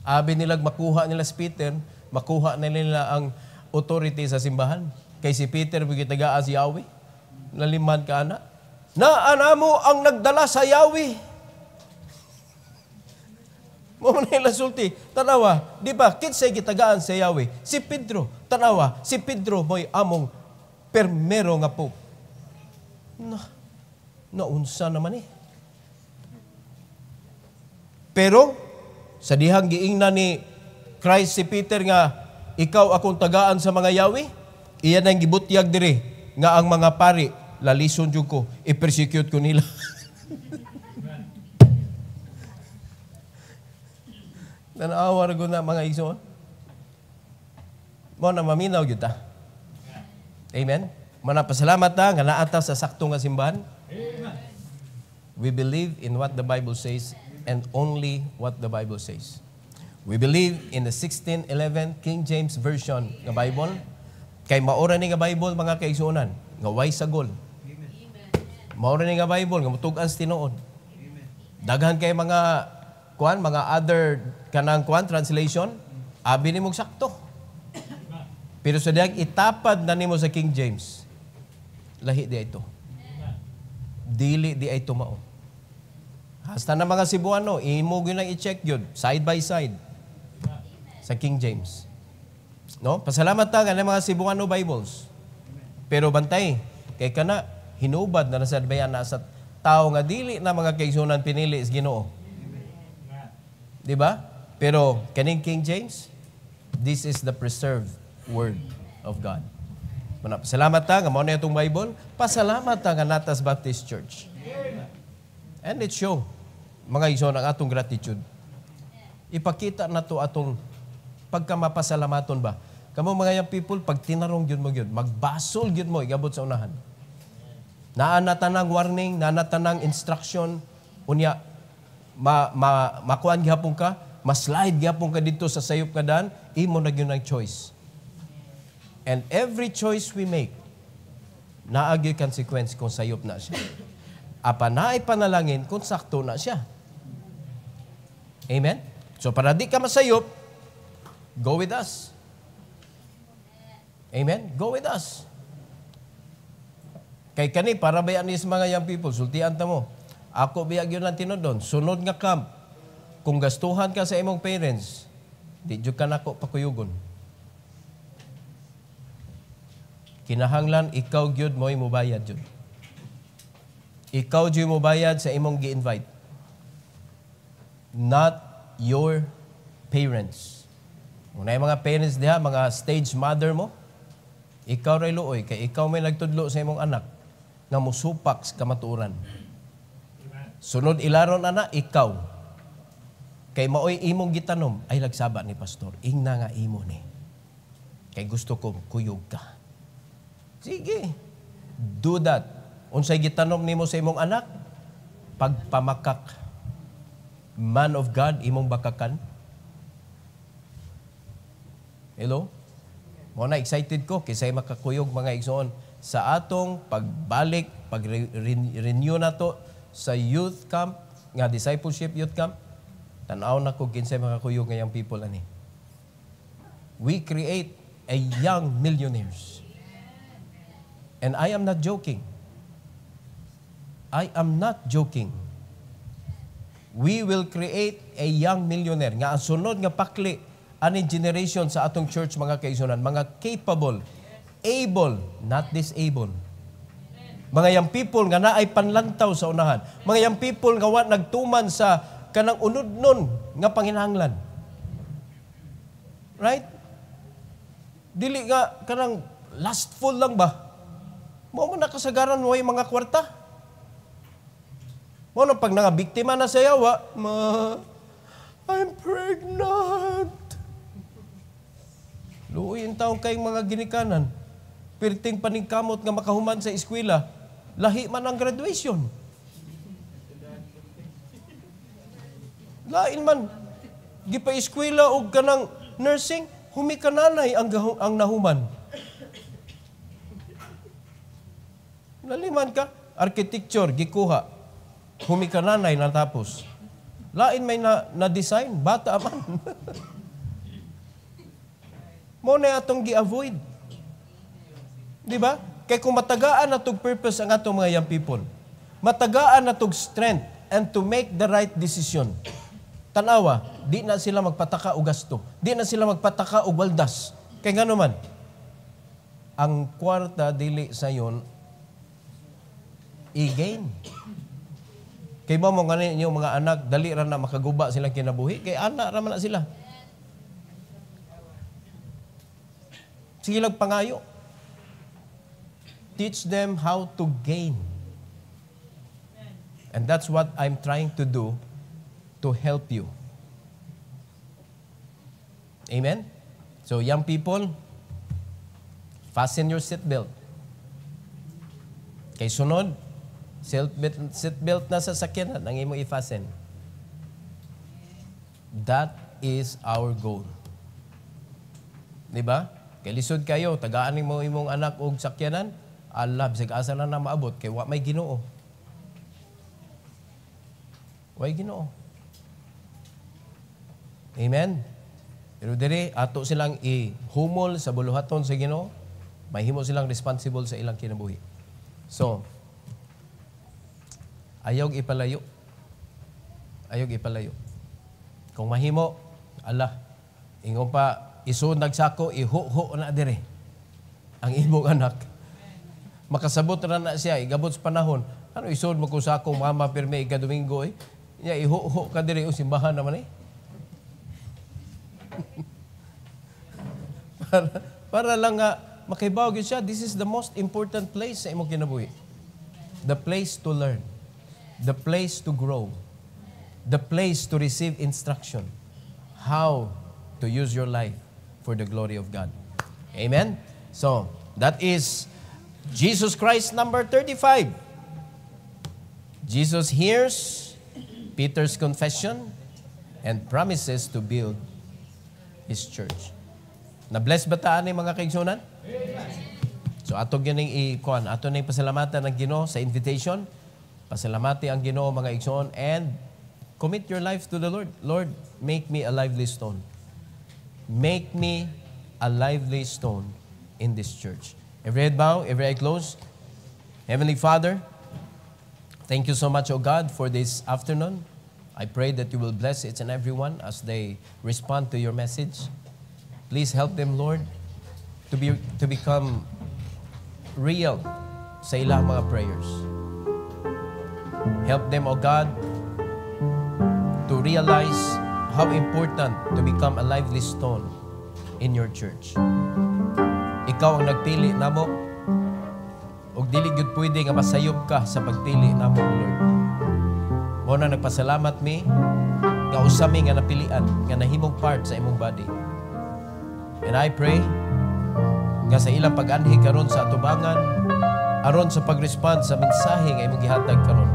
Abi nilag makuha nila si Peter, makuha na nila ang authority sa simbahan. Kay si Peter bigitagaan si Yahweh. Naliman ka na. Naana mo ang nagdala sa Yahweh. Mo nila sulti. Tanawa, di ba? Kinsay gitagaan sa Yahweh? Si Pedro. Tanawa, si Pedro mo'y among permero nga po. Naunsa naman eh. Pero, sa dihang giingnan ni Christ si Peter nga, ikaw akong tagaan sa mga Yahweh, iyan ang gibutyag dire, nga ang mga pari, lalison dyan ko, i-persecute ko nila. Nanawar ko na mga igsoon. Mo na maminaw yun ta. Amen? Manapasalamat ta, nga naata sa saktong nga simbahan. We believe in what the Bible says and only what the Bible says. We believe in the 1611 King James Version ng Bible. Kay maora ni nga Bible mga kaigsuonan, nga way sagol. Maora ni nga Bible nga mutugan sa tinuod. Daghan kay mga other kanang translation, abi nimo sakto. Pero sa diyang itapad na nimo sa King James, lahi di ito. Dili di ito mao. Hasta na mga Cebuano, imo gyud nang i-check yun, side by side, sa King James. No? Pasalamat ta nga mga Cebuano Bibles. Pero bantay, kay kana, hinubad na nasadbayan na sa tao nga dili na mga kaigsunan pinili is Ginoo. Di ba? Pero kaning King James, this is the preserved Word of God. Pasalamat ta nga mao na itong Bible, pasalamat ta nga Natas Baptist Church. And it show, mga igsoon, ang atong gratitude. Ipakita na to atong pagkamapasalamaton ba. Kamo mga young people, pag tinarong yun mo yun, magbasol yun mo, igabot sa unahan. Naanatanang warning, naanatanang instruction, unya, makuan gihapon ka, maslide gihapon ka dito sa sayop ka daan, imo na yun ang choice. And every choice we make, naagi consequence kung sayop na siya. Apa na ay panalangin kung sakto na siya. Amen? So para di ka masayop, go with us. Amen? Go with us. Kay kani, para bayan ni sa mga young people, sultian ta mo, ako biyag yun ang tinodon, sunod nga camp, kung gastuhan ka sa imong parents, di dyan ka nako pakuyugon. Kinahanglan, ikaw gyud mo'y mubayad yun. Ikaw dyan mo bayad sa imong gi-invite. Not your parents. Una yung mga parents diha, mga stage mother mo, ikaw ray luoy, kay ikaw may nagtudlo sa imong anak nga musupak sa kamatuoran. Sunod ilaron ana, ikaw. Kay maoy imong gitanom, ay lagsaba ni pastor. Ingna nga imo ni. Kay gusto ko kuyog ka. Sige. Do that. Unsay gitanom nimo sa imong anak? Pagpamakak. Man of God, imong bakakan. Hello? Mo na excited ko kisay makakuyog mga igsoon sa atong pagbalik, pag-renew na to sa youth camp, nga discipleship youth camp. Tanaw na ko kinsay makakuyog ngayang people ani. We create a young millionaires. And I am not joking. I am not joking. We will create a young millionaire nga ang sunod nga pakli aning generation sa atong church mga kaigsunan, mga capable, able, not disabled. Mga young people nga naay panlantaw sa unahan. Mga young people nga wa nagtuman sa kanang unod-nun nga panginahanglan. Right? Dili nga kanang lastful lang ba? Mo nakasagaran mo yung mga kwarta. Mo na pag biktima na sa yawa, I'm pregnant. Luoyin taong kayong mga ginikanan. Pirting paningkamot nga makahuman sa eskwela, lahi man ang graduation. Lain man, gipa-eskwela o kanang nursing, humikananay ang nahuman. Laliman ka, architecture, gikuha, humikananay natapos. Lain may na-design, bata man. Mo na atong gi-avoid. Di ba? Kaya kung matagaan na itong purpose ang atong mga young people, matagaan na itong strength and to make the right decision. Tanawa, di na sila magpataka o gasto. Di na sila magpataka o waldas. Kaya nga naman, ang kwarta dili sa yon i-gain. Kaya ba mo ganin yung mga anak, dali ra na makaguba silang kinabuhi? Kaya anak raman na sila. Sige lang pangayo. Teach them how to gain. And that's what I'm trying to do to help you. Amen? So, young people, fasten your seatbelt. Kay sunod, seatbelt na sa sakyanan ang imo i-fasten. That is our goal. Diba? Kay lisod kayo, tagaan mo imong anak og sakyanan, Allah, bisag asa na maabot, kay wa may Ginoo. Way Ginoo. Amen? Pero diri, ato silang ihumol sa buluhaton sa Ginoo, mahimo silang responsible sa ilang kinabuhi. So, ayog ipalayo. Ayog ipalayo. Kung mahimo, Allah, ingon pa, isud nagsako, iho-ho na dire ang imong anak. Makasabot na siya, igabot sa panahon. Ano isud mo kung sako, mama, pirme, ika-Domingo, ya, iho-ho ka dire, o simbahan naman para lang nga makibawag siya, this is the most important place sa imong kinabuhi. The place to learn. The place to grow. The place to receive instruction. How to use your life for the glory of God. Amen? So, that is Jesus Christ number 35. Jesus hears Peter's confession and promises to build His church. Na-bless ba taan ni mga kaigsunan? So ato gining i-kuan, ato ning pasalamatan ng Ginoo sa invitation. Pasalamati ang Ginoo mga igsoon and commit your life to the Lord. Lord, make me a lively stone. Make me a lively stone in this church. Every head bow, every eye closed. Heavenly Father, thank you so much, O God, for this afternoon. I pray that you will bless each and every one as they respond to your message. Please help them, Lord, to become real sa ilang mga prayers. Help them, O God, to realize how important to become a lively stone in your church. Ikaw ang nagpili namo, ug dili gyud pwede nga masayop ka sa pagpili namo, Lord. Mo na nagpasalamat mi nga usami nga napilian nga nahimong part sa imong body. And I pray nga sa ilang pag-anhi karon sa atubangan aron sa pag-respond sa mensahe nga imong gihatag karon.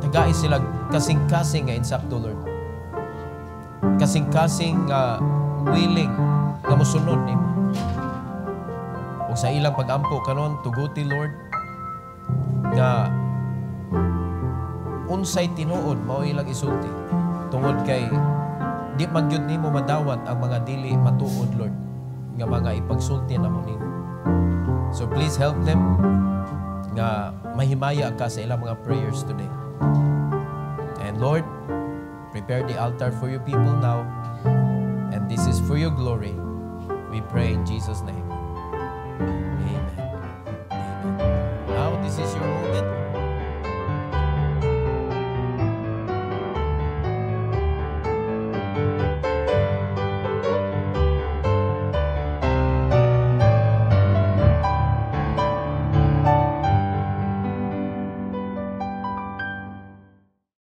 Tagai sila kasing-kasing nga insakto, Lord. Kasing-kasing nga willing nga mosunod nimo. O sa ilang pag-ampo karon tuguti, Lord, nga unsay tinuod mao ilang isulti tungod kay di magyud nimo madawat ang mga dili matuod, Lord, nga mga ipagsulti namo nimo. So please help them nga mahimaya ka sa ilang mga prayers today. And Lord, prepare the altar for your people now, and this is for your glory. We pray in Jesus' name. Amen.